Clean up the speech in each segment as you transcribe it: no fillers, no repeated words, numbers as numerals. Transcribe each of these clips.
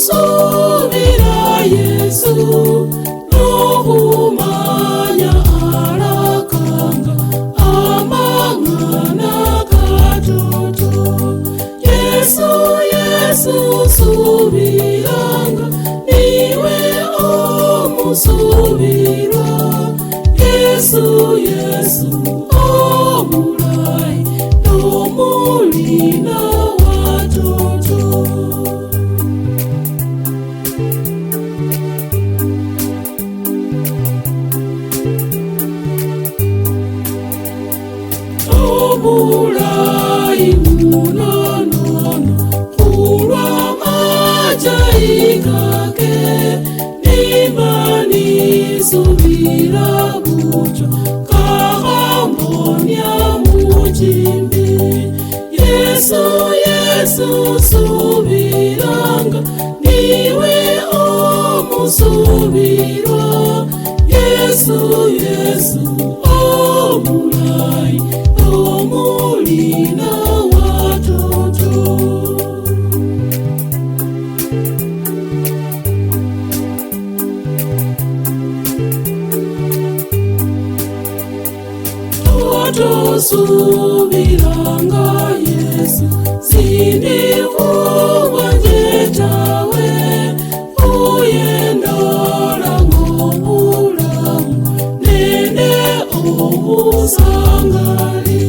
musubira Yesu nohumanya arakanga amangana katoto. Yesu Yesu subiranga niwe omusubira. Yesu Yesu omurai nomulina watoto. Omurai munonono kulwa majaikake nimani subira bucho kahambonya mujimbi. Yesu Yesu subiranga niwe omusubira. Yesu Yesu omurai omulina watoto. Tosubiranga Yesu sindivugwa njetawe uyendola ngobulamu nende obusangali.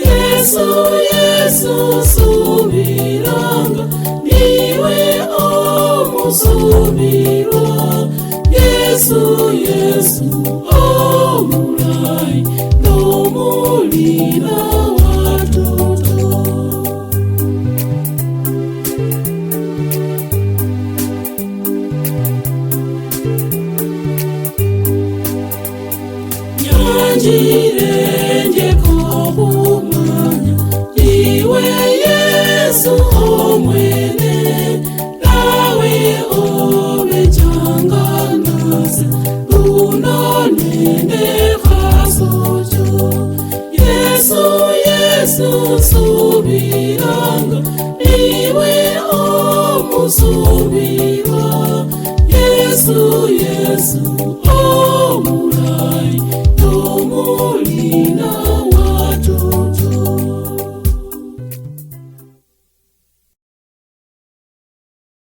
Yesu Yesu subiranga niwe omusubirwa. Yesu Yesu omurai nomulina watoto. Nyanjirenje kobumanya iwe Yesu omwene nawe obechanganase lunonene kasocho. Yesu Yesu subiranga niwe omusubira. Yesu Yesu omurai nomulina